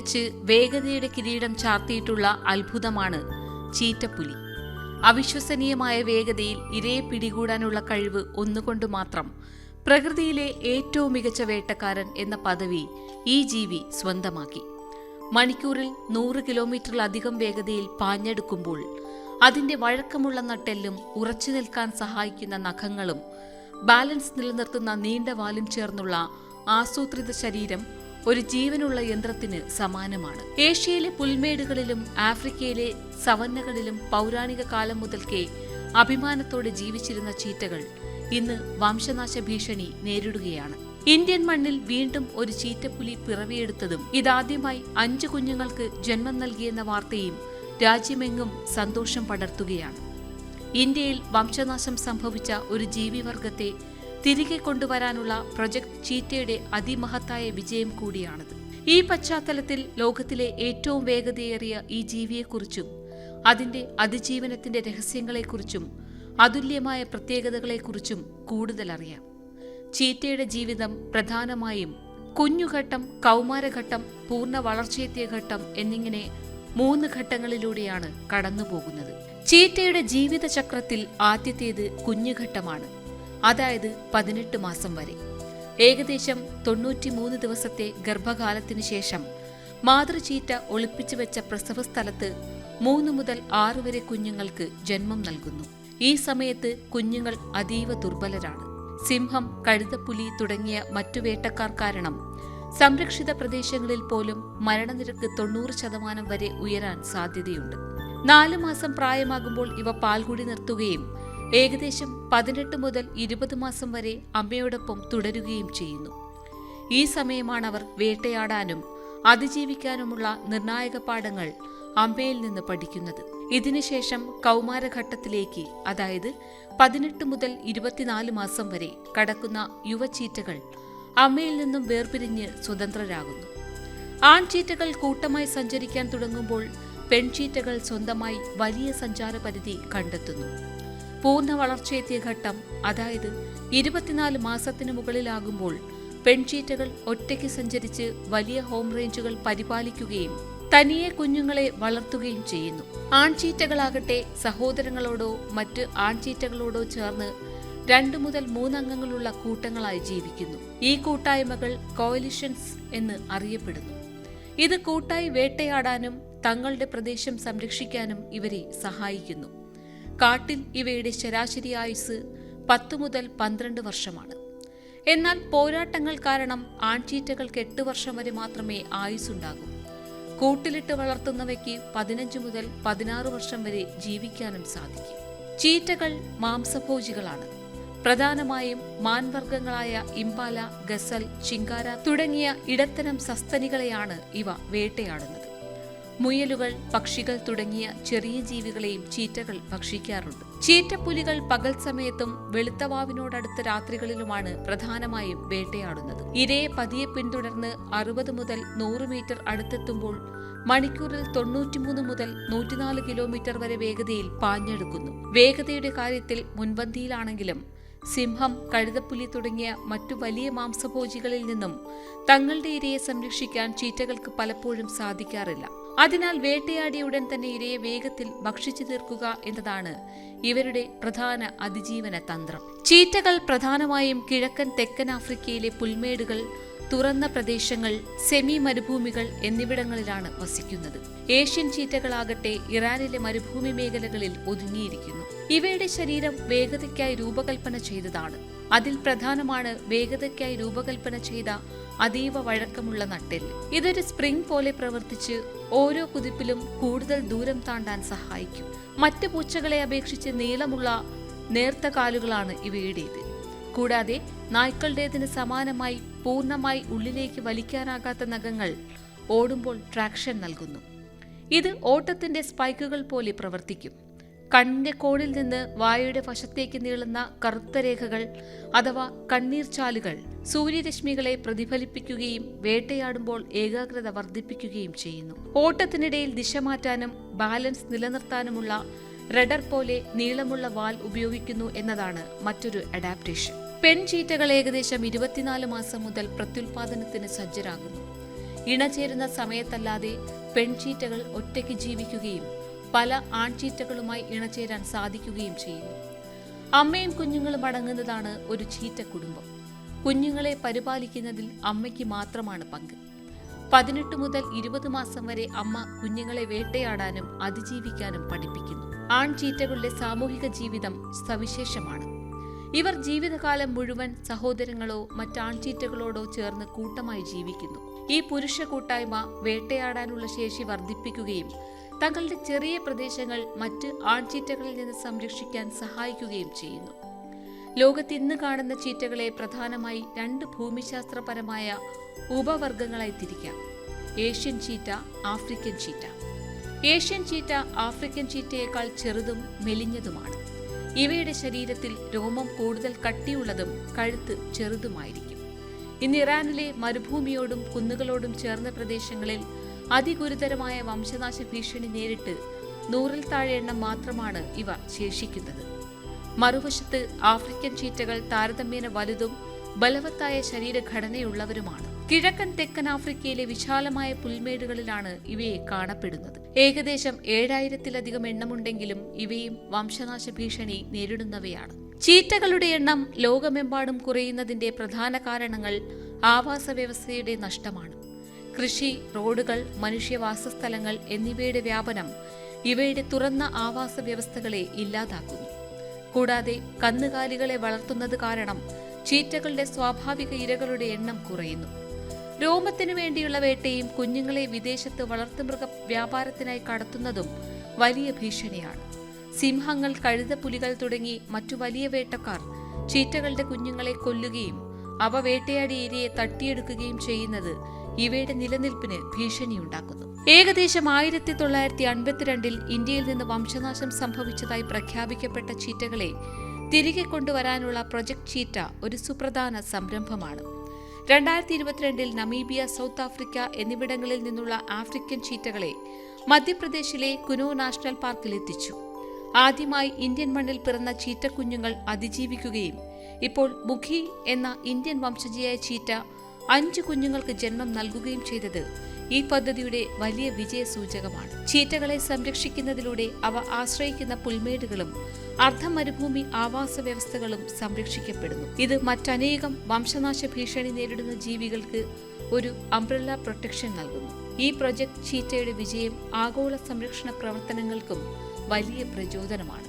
വെച്ച് വേഗതയുടെ കിരീടം ചാർത്തിയിട്ടുള്ള അത്ഭുതമാണ് ചീറ്റപ്പുലി. അവിശ്വസനീയമായ വേഗതയിൽ ഇരയെ പിടികൂടാനുള്ള കഴിവ് ഒന്നുകൊണ്ട് മാത്രം പ്രകൃതിയിലെ ഏറ്റവും മികച്ച വേട്ടക്കാരൻ എന്ന പദവി ഈ ജീവി സ്വന്തമാക്കി. മണിക്കൂറിൽ 100 കിലോമീറ്ററിലധികം വേഗതയിൽ പാഞ്ഞെടുക്കുമ്പോൾ അതിന്റെ വഴക്കമുള്ള നട്ടെല്ലും ഉറച്ചു നിൽക്കാൻ സഹായിക്കുന്ന നഖങ്ങളും ബാലൻസ് നിലനിർത്തുന്ന നീണ്ട വാലും ചേർന്നുള്ള ആസൂത്രിത ശരീരം ഒരു ജീവനുള്ള യന്ത്രത്തിന് സമാനമാണ്. ഏഷ്യയിലെ പുൽമേടുകളിലും ആഫ്രിക്കയിലെ സവന്നകളിലും പൗരാണിക കാലം മുതൽക്കേ അഭിമാനത്തോടെ ജീവിച്ചിരുന്ന ചീറ്റകൾ ഇന്ന് വംശനാശ ഭീഷണി നേരിടുകയാണ്. ഇന്ത്യൻ മണ്ണിൽ വീണ്ടും ഒരു ചീറ്റപ്പുലി പിറവിയെടുത്തതും ഇതാദ്യമായി 5 കുഞ്ഞുങ്ങൾക്ക് ജന്മം നൽകിയെന്ന വാർത്തയും രാജ്യമെങ്ങും സന്തോഷം പടർത്തുകയാണ്. ഇന്ത്യയിൽ വംശനാശം സംഭവിച്ച ഒരു ജീവിവർഗത്തെ തിരികെ കൊണ്ടുവരാനുള്ള പ്രൊജക്ട് ചീറ്റയുടെ അതിമഹത്തായ വിജയം കൂടിയാണിത്. ഈ പശ്ചാത്തലത്തിൽ ലോകത്തിലെ ഏറ്റവും വേഗതയേറിയ ഈ ജീവിയെക്കുറിച്ചും അതിന്റെ അതിജീവനത്തിന്റെ രഹസ്യങ്ങളെക്കുറിച്ചും അതുല്യമായ പ്രത്യേകതകളെക്കുറിച്ചും കൂടുതൽ അറിയാം. ചീറ്റയുടെ ജീവിതം പ്രധാനമായും കുഞ്ഞുഘട്ടം, കൗമാരഘട്ടം, പൂർണ്ണ വളർച്ചയെത്തിയ ഘട്ടം എന്നിങ്ങനെ 3 ഘട്ടങ്ങളിലൂടെയാണ് കടന്നുപോകുന്നത്. ചീറ്റയുടെ ജീവിതചക്രത്തിൽ ആദ്യത്തേത് കുഞ്ഞുഘട്ടമാണ്, അതായത് 18 മാസം വരെ. ഏകദേശം 93 ദിവസത്തെ ഗർഭകാലത്തിനു ശേഷം മാതൃചീറ്റ ഒളിപ്പിച്ചു വെച്ച പ്രസവ സ്ഥലത്ത് 3 മുതൽ 6 വരെ കുഞ്ഞുങ്ങൾക്ക് ജന്മം നൽകുന്നു. ഈ സമയത്ത് കുഞ്ഞുങ്ങൾ അതീവ ദുർബലരാണ്. സിംഹം, കഴുതപ്പുലി തുടങ്ങിയ മറ്റു വേട്ടക്കാർ കാരണം സംരക്ഷിത പ്രദേശങ്ങളിൽ പോലും മരണനിരക്ക് 90% വരെ ഉയരാൻ സാധ്യതയുണ്ട്. 4 മാസം പ്രായമാകുമ്പോൾ ഇവ പാൽകുടി നിർത്തുകയും ഏകദേശം 18 മുതൽ 20 മാസം വരെ അമ്മയോടൊപ്പം തുടരുകയും ചെയ്യുന്നു. ഈ സമയമാണ് അവർ വേട്ടയാടാനും അതിജീവിക്കാനുമുള്ള നിർണായക പാഠങ്ങൾ അമ്മയിൽ നിന്ന് പഠിക്കുന്നത്. ഇതിനുശേഷം കൗമാരഘട്ടത്തിലേക്ക്, അതായത് 18 മുതൽ 24 മാസം വരെ കടക്കുന്ന യുവചീറ്റകൾ അമ്മയിൽ നിന്നും വേർപിരിഞ്ഞ് സ്വതന്ത്രരാകുന്നു. ആൺചീറ്റകൾ കൂട്ടമായി സഞ്ചരിക്കാൻ തുടങ്ങുമ്പോൾ പെൺചീറ്റകൾ സ്വന്തമായി വലിയ സഞ്ചാരപരിധി കണ്ടെത്തുന്നു. പൂർണ്ണ വളർച്ചയെത്തിയ ഘട്ടം, അതായത് 24 മാസത്തിനു മുകളിലാകുമ്പോൾ പെൺചീറ്റകൾ ഒറ്റയ്ക്ക് സഞ്ചരിച്ച് വലിയ ഹോം റേഞ്ചുകൾ പരിപാലിക്കുകയും തനിയെ കുഞ്ഞുങ്ങളെ വളർത്തുകയും ചെയ്യുന്നു. ആൺചീറ്റകളാകട്ടെ സഹോദരങ്ങളോടോ മറ്റ് ആൺചീറ്റകളോടോ ചേർന്ന് 2 മുതൽ 3 അംഗങ്ങളുള്ള കൂട്ടങ്ങളായി ജീവിക്കുന്നു. ഈ കൂട്ടായ്മകൾ കോയലിഷൻസ് എന്ന് അറിയപ്പെടുന്നു. ഇത് കൂട്ടായി വേട്ടയാടാനും തങ്ങളുടെ പ്രദേശം സംരക്ഷിക്കാനും ഇവരെ സഹായിക്കുന്നു. കാട്ടിൽ ഇവയുടെ ശരാശരി ആയുസ് 10 മുതൽ 12 വർഷമാണ്. എന്നാൽ പോരാട്ടങ്ങൾ കാരണം ആൺചീറ്റകൾക്ക് 8 വർഷം വരെ മാത്രമേ ആയുസ്സുണ്ടാകൂ. കൂട്ടിലിട്ട് വളർത്തുന്നവയ്ക്ക് 15 മുതൽ 16 വർഷം വരെ ജീവിക്കാനും സാധിക്കും. ചീറ്റകൾ മാംസഭോജികളാണ്. പ്രധാനമായും മാൻവർഗ്ഗങ്ങളായ ഇംപാല, ഗസൽ, ചിങ്കാര തുടങ്ങിയ ഇടത്തരം സസ്തനികളെയാണ് ഇവ വേട്ടയാടുന്നത്. മുയലുകൾ, പക്ഷികൾ തുടങ്ങിയ ചെറിയ ജീവികളെയും ചീറ്റകൾ ഭക്ഷിക്കാറുണ്ട്. ചീറ്റപ്പുലികൾ പകൽ സമയത്തും വെളുത്തവാവിനോടടുത്ത രാത്രികളിലുമാണ് പ്രധാനമായും വേട്ടയാടുന്നത്. ഇരയെ പതിയെ പിന്തുടർന്ന് 60 മുതൽ 100 മീറ്റർ അടുത്തെത്തുമ്പോൾ മണിക്കൂറിൽ 93 മുതൽ 104 കിലോമീറ്റർ വരെ വേഗതയിൽ പാഞ്ഞെടുക്കുന്നു. വേഗതയുടെ കാര്യത്തിൽ മുൻപന്തിയിലാണെങ്കിലും സിംഹം, കഴുതപ്പുലി തുടങ്ങിയ മറ്റു വലിയ മാംസഭോജികളിൽ നിന്നും തങ്ങളുടെ ഇരയെ സംരക്ഷിക്കാൻ ചീറ്റകൾക്ക് പലപ്പോഴും സാധിക്കാറില്ല. അതിനാൽ വേട്ടയാടിയ ഉടൻ തന്നെ ഇരയെ വേഗത്തിൽ ഭക്ഷിച്ചു തീർക്കുക എന്നതാണ് ഇവരുടെ പ്രധാന അതിജീവന തന്ത്രം. ചീറ്റകൾ പ്രധാനമായും കിഴക്കൻ തെക്കൻ ആഫ്രിക്കയിലെ പുൽമേടുകൾ, തുറന്ന പ്രദേശങ്ങൾ, സെമി മരുഭൂമികൾ എന്നിവിടങ്ങളിലാണ് വസിക്കുന്നത്. ഏഷ്യൻ ചീറ്റകളാകട്ടെ ഇറാനിലെ മരുഭൂമി മേഖലകളിൽ ഒതുങ്ങിയിരിക്കുന്നു. ഇവയുടെ ശരീരം വേഗതയ്ക്കായി രൂപകൽപ്പന ചെയ്തതാണ്. അതിൽ പ്രധാനമാണ് വേഗതയ്ക്കായി രൂപകൽപ്പന ചെയ്ത അതീവ വഴക്കമുള്ള നട്ടെല്ല്. ഇതൊരു സ്പ്രിംഗ് പോലെ പ്രവർത്തിച്ച് ഓരോ കുതിപ്പിലും കൂടുതൽ ദൂരം താണ്ടാൻ സഹായിക്കും. മറ്റ് പൂച്ചകളെ അപേക്ഷിച്ച് നീളമുള്ള നേർത്ത കാലുകളാണ് ഇവയുടേത്. കൂടാതെ നായ്ക്കളുടേതിന് സമാനമായി പൂർണ്ണമായി ഉള്ളിലേക്ക് വലിക്കാനാകാത്ത നഖങ്ങൾ ഓടുമ്പോൾ ട്രാക്ഷൻ നൽകുന്നു. ഇത് ഓട്ടത്തിന്റെ സ്പൈക്കുകൾ പോലെ പ്രവർത്തിക്കും. കണ്ണിന്റെ കോണിൽ നിന്ന് വായയുടെ വശത്തേക്ക് നീളുന്ന കറുത്ത രേഖകൾ അഥവാ കണ്ണീർച്ചാലുകൾ സൂര്യരശ്മികളെ പ്രതിഫലിപ്പിക്കുകയും വേട്ടയാടുമ്പോൾ ഏകാഗ്രത വർദ്ധിപ്പിക്കുകയും ചെയ്യുന്നു. ഓട്ടത്തിനിടയിൽ ദിശ മാറ്റാനും ബാലൻസ് നിലനിർത്താനുമുള്ള റഡർ പോലെ നീളമുള്ള വാൽ ഉപയോഗിക്കുന്നു എന്നതാണ് മറ്റൊരു അഡാപ്റ്റേഷൻ. പെൺചീറ്റകൾ ഏകദേശം 24 മാസം മുതൽ പ്രത്യുൽപാദനത്തിന് സജ്ജരാകുന്നു. ഇണചേരുന്ന സമയത്തല്ലാതെ പെൺചീറ്റകൾ ഒറ്റയ്ക്ക് ജീവിക്കുകയും പല ആൺചീറ്റകളുമായി ഇണചേരാൻ സാധിക്കുകയും ചെയ്യുന്നു. അമ്മയും കുഞ്ഞുങ്ങളും അടങ്ങുന്നതാണ് ഒരു ചീറ്റ കുടുംബം. കുഞ്ഞുങ്ങളെ പരിപാലിക്കുന്നതിൽ അമ്മയ്ക്ക് മാത്രമാണ് പങ്ക്. 18 മുതൽ 20 മാസം വരെ അമ്മ കുഞ്ഞുങ്ങളെ വേട്ടയാടാനും അതിജീവിക്കാനും പഠിപ്പിക്കുന്നു. ആൺചീറ്റകളുടെ സാമൂഹിക ജീവിതം സവിശേഷമാണ്. ഇവർ ജീവിതകാലം മുഴുവൻ സഹോദരങ്ങളോ മറ്റാൺചീറ്റകളോടോ ചേർന്ന് കൂട്ടമായി ജീവിക്കുന്നു. ഈ പുരുഷ കൂട്ടായ്മ വേട്ടയാടാനുള്ള ശേഷി വർദ്ധിപ്പിക്കുകയും തങ്ങളുടെ ചെറിയ പ്രദേശങ്ങൾ മറ്റ് ആൺചീറ്റകളിൽ നിന്ന് സംരക്ഷിക്കാൻ സഹായിക്കുകയും ചെയ്യുന്നു. ലോകത്ത് ഇന്ന് കാണുന്ന ചീറ്റകളെ പ്രധാനമായി 2 ഭൂമിശാസ്ത്രപരമായ ഉപവർഗങ്ങളായി തിരിക്കാം: Asian cheetah, African cheetah. Asian cheetah African ചീറ്റയേക്കാൾ ചെറുതും മെലിഞ്ഞതുമാണ്. ഇവയുടെ ശരീരത്തിൽ രോമം കൂടുതൽ കട്ടിയുള്ളതും കഴുത്ത് ചെറുതുമായിരിക്കും. ഇന്ന് ഇറാനിലെ മരുഭൂമിയോടും കുന്നുകളോടും ചേർന്ന പ്രദേശങ്ങളിൽ അതിഗുരുതരമായ വംശനാശ ഭീഷണി നേരിട്ട് 100-ൽ താഴെ എണ്ണം മാത്രമാണ് ഇവ ശേഷിക്കുന്നത്. മറുവശത്ത് ആഫ്രിക്കൻ ചീറ്റകൾ താരതമ്യേന വലുതും ബലവത്തായ ശരീരഘടനയുള്ളവരുമാണ്. കിഴക്കൻ തെക്കൻ ആഫ്രിക്കയിലെ വിശാലമായ പുൽമേടുകളിലാണ് ഇവയെ കാണപ്പെടുന്നത്. ഏകദേശം 7000-ലധികം എണ്ണമുണ്ടെങ്കിലും ഇവയും വംശനാശ ഭീഷണി നേരിടുന്നവയാണ്. ചീറ്റകളുടെ എണ്ണം ലോകമെമ്പാടും കുറയുന്നതിന്റെ പ്രധാന കാരണങ്ങൾ ആവാസ വ്യവസ്ഥയുടെ നഷ്ടമാണ്. കൃഷി, റോഡുകൾ, മനുഷ്യവാസസ്ഥലങ്ങൾ എന്നിവയുടെ വ്യാപനം ഇവയുടെ തുറന്ന ആവാസ വ്യവസ്ഥകളെ ഇല്ലാതാക്കുന്നു. കൂടാതെ കന്നുകാലികളെ വളർത്തുന്നത് കാരണം ചീറ്റകളുടെ സ്വാഭാവിക ഇരകളുടെ എണ്ണം കുറയുന്നു. രോമത്തിനു വേണ്ടിയുള്ള വേട്ടയും കുഞ്ഞുങ്ങളെ വിദേശത്ത് വളർത്തുമൃഗ വ്യാപാരത്തിനായി കടത്തുന്നതും വലിയ ഭീഷണിയാണ്. സിംഹങ്ങൾ, കഴുതപ്പുലികൾ തുടങ്ങി മറ്റു വലിയ വേട്ടക്കാർ ചീറ്റകളുടെ കുഞ്ഞുങ്ങളെ കൊല്ലുകയും അവ വേട്ടയാടി ഇരയെ തട്ടിയെടുക്കുകയും ചെയ്യുന്നത് ഇവയുടെ നിലനിൽപ്പിന് ഭീഷണിയുണ്ടാക്കുന്നു. ഏകദേശം 1952-ൽ ഇന്ത്യയിൽ നിന്ന് വംശനാശം സംഭവിച്ചതായി പ്രഖ്യാപിക്കപ്പെട്ട ചീറ്റകളെ തിരികെ കൊണ്ടുവരാനുള്ള പ്രൊജക്ട് ചീറ്റ ഒരു സുപ്രധാന സംരംഭമാണ്. 2022-ൽ നമീബിയ, സൗത്ത് ആഫ്രിക്ക എന്നിവിടങ്ങളിൽ നിന്നുള്ള ആഫ്രിക്കൻ ചീറ്റകളെ മധ്യപ്രദേശിലെ കുനോ നാഷണൽ പാർക്കിൽ എത്തിച്ചു. ആദ്യമായി ഇന്ത്യൻ മണ്ണിൽ പിറന്ന ചീറ്റക്കുഞ്ഞുങ്ങൾ അതിജീവിക്കുകയും ഇപ്പോൾ മുഖി എന്ന ഇന്ത്യൻ വംശജയായ ചീറ്റ 5 കുഞ്ഞുങ്ങൾക്ക് ജന്മം നൽകുകയും ചെയ്തത് ഈ പദ്ധതിയുടെ വലിയ വിജയസൂചകമാണ്. ചീറ്റകളെ സംരക്ഷിക്കുന്നതിലൂടെ അവ ആശ്രയിക്കുന്ന പുൽമേടുകളും അർദ്ധമരുഭൂമി ആവാസ വ്യവസ്ഥകളും സംരക്ഷിക്കപ്പെടുന്നു. ഇത് മറ്റനേകം വംശനാശ ഭീഷണി നേരിടുന്ന ജീവികൾക്ക് ഒരു അംബ്രല്ല പ്രൊട്ടക്ഷൻ നൽകുന്നു. ഈ പ്രൊജക്ട് ചീറ്റയുടെ വിജയം ആഗോള സംരക്ഷണ പ്രവർത്തനങ്ങൾക്കും വലിയ പ്രചോദനമാണ്.